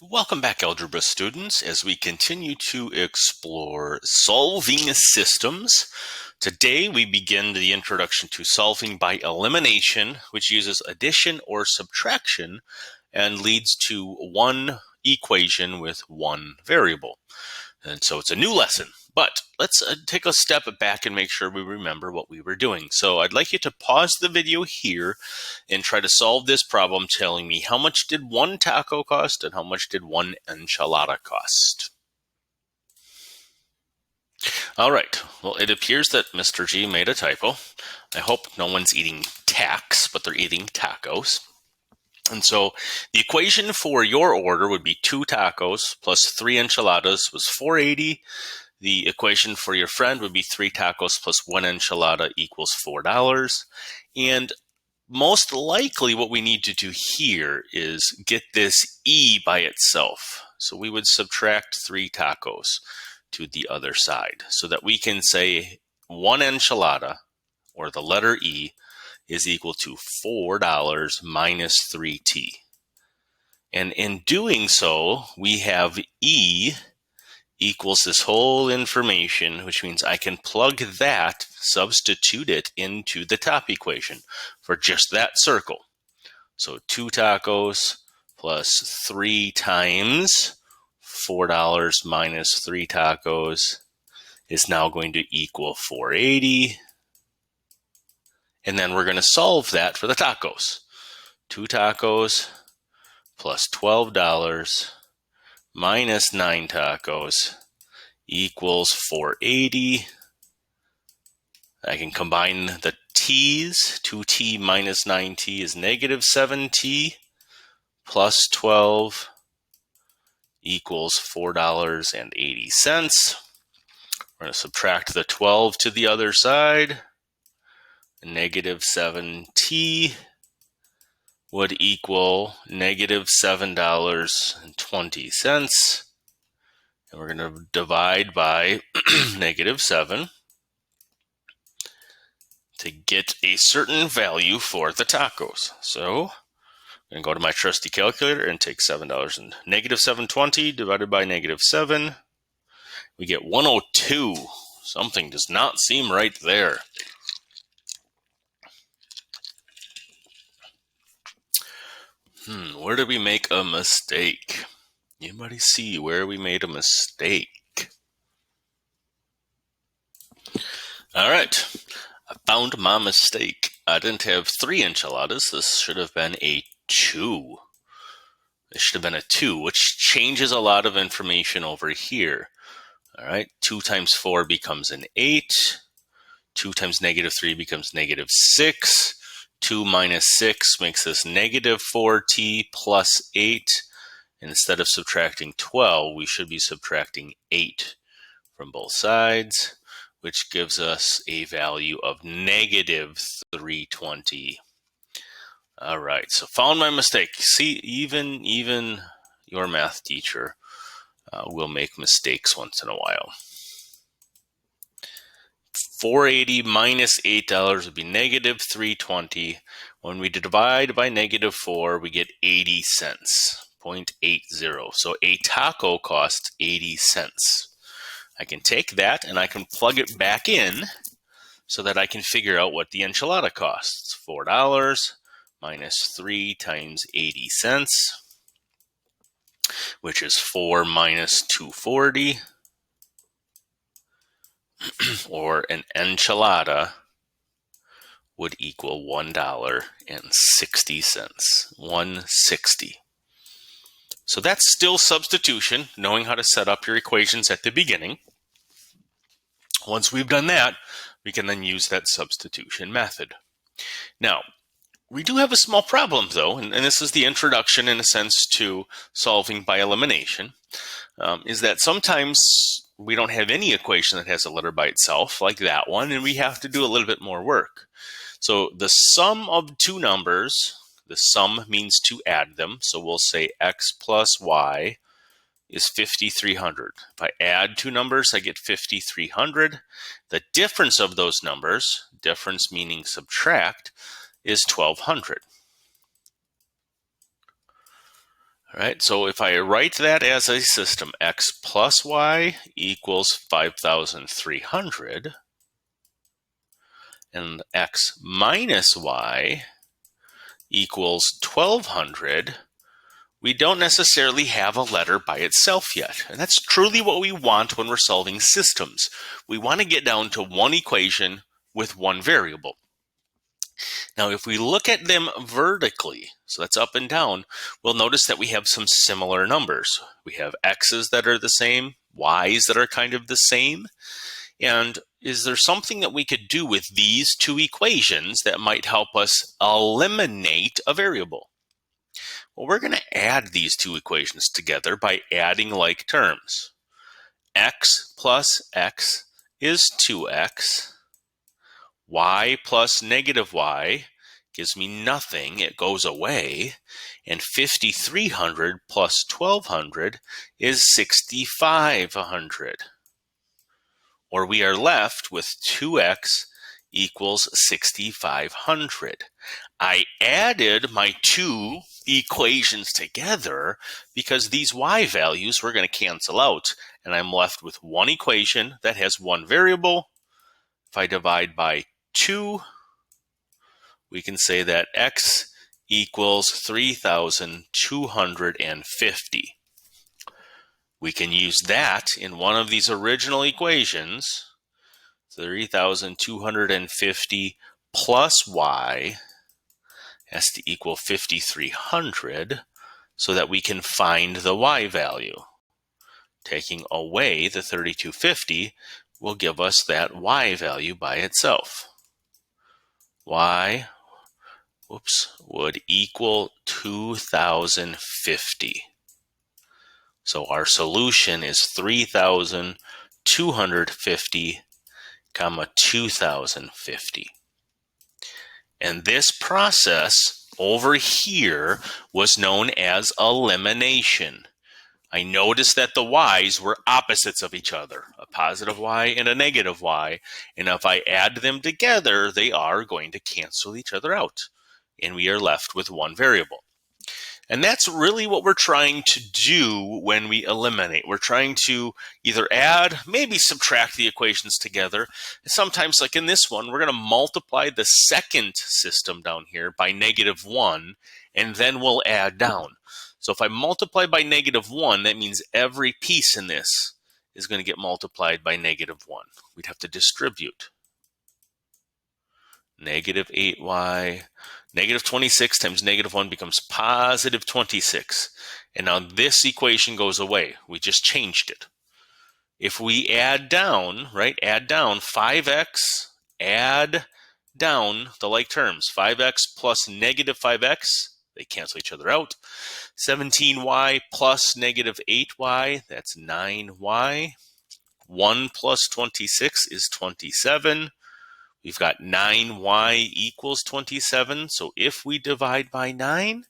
Welcome back, algebra students, as we continue to explore solving systems. Today, we begin the introduction to solving by elimination, which uses addition or subtraction and leads to one equation with one variable. And so it's a new lesson, but let's take a step back and make sure we remember what we were doing. So I'd like you to pause the video here and try to solve this problem telling me how much did one taco cost and how much did one enchilada cost. All right, well, it appears that Mr. G made a typo. I hope no one's eating tax, but they're eating tacos. And so the equation for your order would be 2 tacos plus 3 enchiladas was 480. The equation for your friend would be 3 tacos plus 1 enchilada equals $4. And most likely what we need to do here is get this E by itself. So we would subtract 3 tacos to the other side so that we can say 1 enchilada, or the letter E, is equal to $4 minus 3t. And in doing so, we have E equals this whole information, which means I can plug that, substitute it into the top equation for just that circle. So 2 tacos plus 3 times $4 minus 3 tacos is now going to equal 480. And then we're going to solve that for the tacos. 2 tacos plus $12 minus 9 tacos equals 480. I can combine the t's. 2t minus 9t is negative 7t plus 12 equals $4.80. We're going to subtract the 12 to the other side. Negative 7t would equal negative $7.20. And we're going to divide by negative 7 to get a certain value for the tacos. So I'm going to go to my trusty calculator and take $7 and negative 720 divided by negative 7. We get 102. Something does not seem right there. Where did we make a mistake? Anybody see where we made a mistake? All right, I found my mistake. I didn't have 3 enchiladas. This should have been a 2. It should have been a 2, which changes a lot of information over here. All right, 2 times 4 becomes an 8. 2 times negative 3 becomes negative 6. 2 minus 6 makes this negative 4t plus 8. And instead of subtracting 12, we should be subtracting 8 from both sides, which gives us a value of negative 320. All right, so found my mistake. See, even your math teacher will make mistakes once in a while. 480 minus $8 would be negative 320. When we divide by negative 4, we get 80 cents, 0.80. So a taco costs 80 cents. I can take that and I can plug it back in so that I can figure out what the enchilada costs. $4 minus 3 times 80 cents, which is 4 minus 240. Or an enchilada would equal $1.60. 160. So that's still substitution, knowing how to set up your equations at the beginning. Once we've done that, we can then use that substitution method. Now, we do have a small problem, though, and this is the introduction, in a sense, to solving by elimination, is that sometimes we don't have any equation that has a letter by itself, like that one, and we have to do a little bit more work. So the sum of 2 numbers, the sum means to add them, so we'll say x plus y is 5,300. If I add 2 numbers, I get 5,300. The difference of those numbers, difference meaning subtract, is 1,200. All right, so if I write that as a system, x plus y equals 5,300, and x minus y equals 1,200, we don't necessarily have a letter by itself yet. And that's truly what we want when we're solving systems. We want to get down to one equation with one variable. Now, if we look at them vertically, so that's up and down, we'll notice that we have some similar numbers. We have x's that are the same, y's that are kind of the same. And is there something that we could do with these two equations that might help us eliminate a variable? Well, we're going to add these two equations together by adding like terms. X plus x is 2x. Y plus negative y gives me nothing. It goes away. And 5,300 plus 1,200 is 6,500. Or we are left with 2x equals 6,500. I added my two equations together because these y values were going to cancel out, and I'm left with one equation that has one variable. If I divide by 2, we can say that x equals 3,250. We can use that in one of these original equations, 3,250 plus y has to equal 5,300, so that we can find the y value. Taking away the 3,250 will give us that y value by itself. Y would equal 2,050. So our solution is 3,250, 2,050. And this process over here was known as elimination. I noticed that the y's were opposites of each other, a positive y and a negative y. And if I add them together, they are going to cancel each other out. And we are left with one variable. And that's really what we're trying to do when we eliminate. We're trying to either add, maybe subtract the equations together. Sometimes, like in this one, we're going to multiply the second system down here by -1, and then we'll add down. So if I multiply by -1, that means every piece in this is going to get multiplied by -1. We'd have to distribute. -8y, -26 times -1 becomes +26. And now this equation goes away. We just changed it. If we add down, right, add down 5x, add down the like terms, 5x plus -5x, they cancel each other out. 17y plus -8y, that's 9y. 1 plus 26 is 27. We've got 9y equals 27. So if we divide by 9,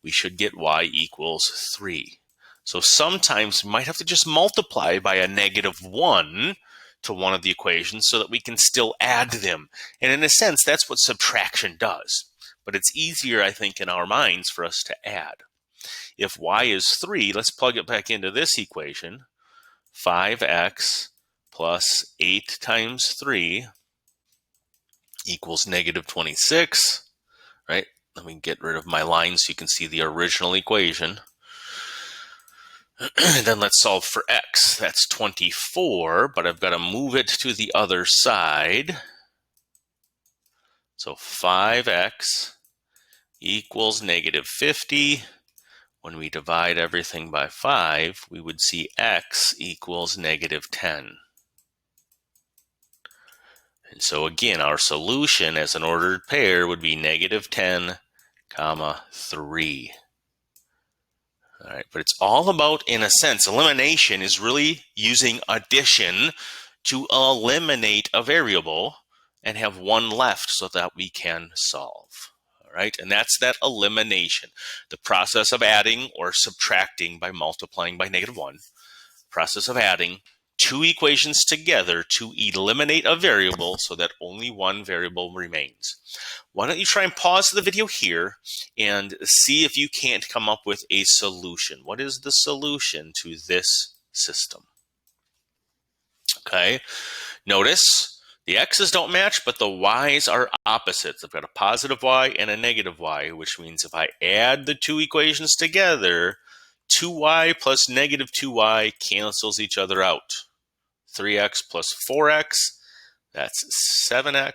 we should get y equals 3. So sometimes we might have to just multiply by a -1 to one of the equations so that we can still add them. And in a sense, that's what subtraction does. But it's easier, I think, in our minds for us to add. If y is 3, let's plug it back into this equation. 5x plus 8 times 3 equals -26, right? Let me get rid of my line so you can see the original equation. Then let's solve for x. That's 24, but I've got to move it to the other side. So 5x equals -50. When we divide everything by 5, we would see x equals -10. And so again, our solution as an ordered pair would be -10, 3. All right, but it's all about, in a sense, elimination is really using addition to eliminate a variable and have one left so that we can solve. All right, and that's that elimination, the process of adding or subtracting by multiplying by -1, process of adding two equations together to eliminate a variable so that only one variable remains. Why don't you try and pause the video here and see if you can't come up with a solution. What is the solution to this system? Okay, notice the x's don't match, but the y's are opposites. I've got a positive y and a negative y, which means if I add the two equations together, 2y plus negative 2y cancels each other out. 3x plus 4x, that's 7x,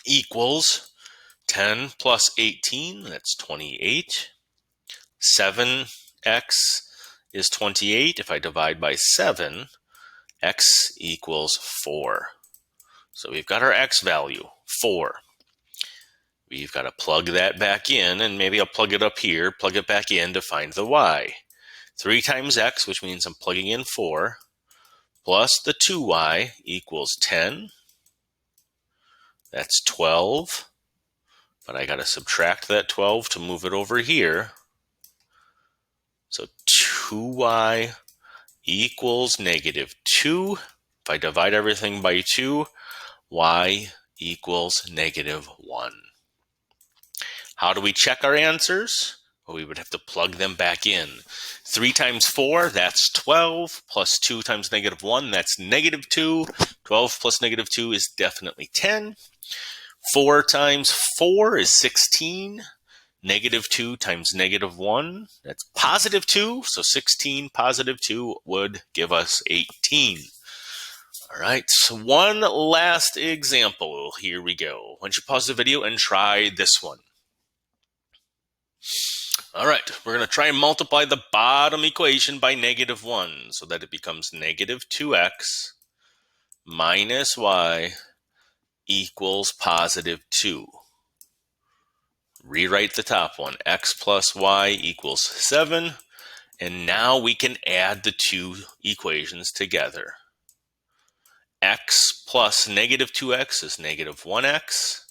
equals 10 plus 18, that's 28. 7x is 28. If I divide by 7, x equals 4. So we've got our x value, 4. We've got to plug that back in, and maybe I'll plug it up here, plug it back in to find the y. 3 times x, which means I'm plugging in 4, plus the 2y equals 10. That's 12. But I got to subtract that 12 to move it over here. So 2y equals negative 2. If I divide everything by 2, y equals negative 1. How do we check our answers? Well, we would have to plug them back in. 3 times 4, that's 12, plus 2 times negative 1, that's negative 2. 12 plus negative 2 is definitely 10. 4 times 4 is 16. Negative 2 times negative 1, that's positive 2. So 16 positive 2 would give us 18. All right, so one last example. Here we go. Why don't you pause the video and try this one? All right, we're going to try and multiply the bottom equation by negative 1 so that it becomes negative 2x minus y equals positive 2. Rewrite the top one. X plus y equals 7. And now we can add the two equations together. X plus negative 2x is negative 1x.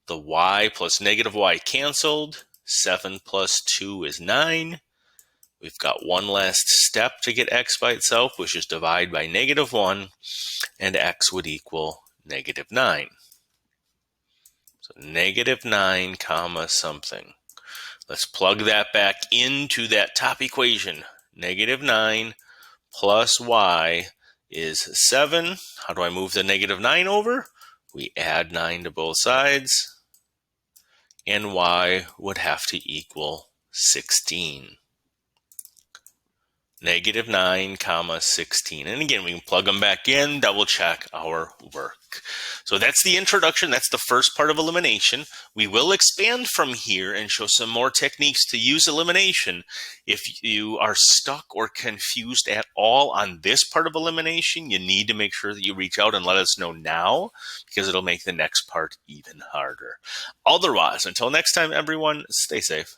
The y plus negative y canceled. 7 plus 2 is 9. We've got one last step to get x by itself, which is divide by negative 1, and x would equal negative 9. So negative 9 comma something. Let's plug that back into that top equation. Negative 9 plus y is 7. How do I move the negative 9 over? We add 9 to both sides, and y would have to equal 16. Negative 9 comma 16. And again, we can plug them back in, double check our work. So that's the introduction. That's the first part of elimination. We will expand from here and show some more techniques to use elimination. If you are stuck or confused at all on this part of elimination, you need to make sure that you reach out and let us know now, because it'll make the next part even harder. Otherwise, until next time, everyone, stay safe.